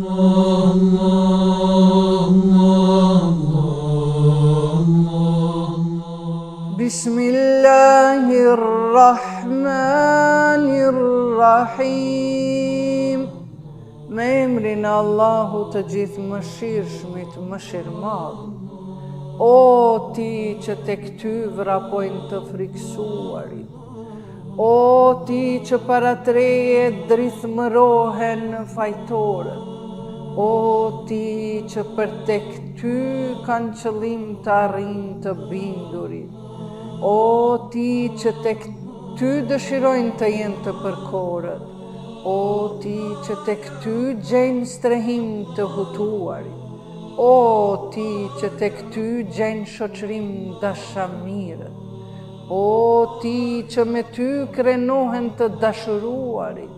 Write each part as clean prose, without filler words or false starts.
Bismillahirrahmanirrahim. Me emrin e Allahut të gjithë mëshirshmit, mëshirmadh. O ti që tek ty vrapojnë të friksuarit, o ti që para teje drithmërohen fajtorët, o ti që për tek ty kanë qëllim të arrijnë të bindurit, o ti që tek ty dëshirojnë të jenë të përkorët, o ti që tek ty gjejnë strehim të hutuarit, o ti që tek ty gjejnë shoqërim dashamirët, o ti që me ty krenohen të dashuruarit,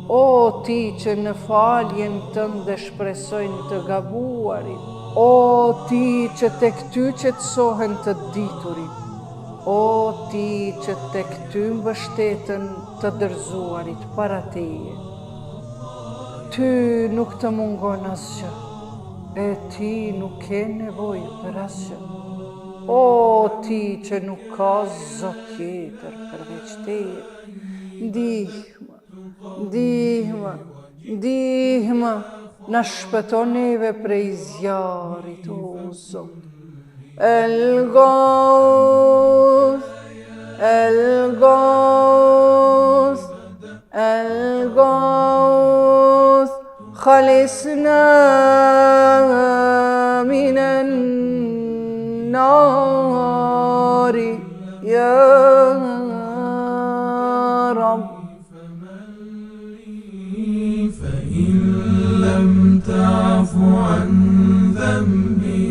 o ti që në faljen tënde shpresojnë të gabuarit, o ti që tek ty qetësohen të diturit, o ti që tek ty mbështeten të dërzuarit para teje. Ty nuk të mungon asgjë, e ti nuk ke nevojë për asgjë. O ti që nuk ka zot tjetër përveç teje, ndihmë, ndihmë, ndihmë, na shpëton neve prej zjarit, o Zot. El-Gauth, El-Gauth, El-Gauth, خلصنا من النار يا رب. فإن لم تعف عن ذنبي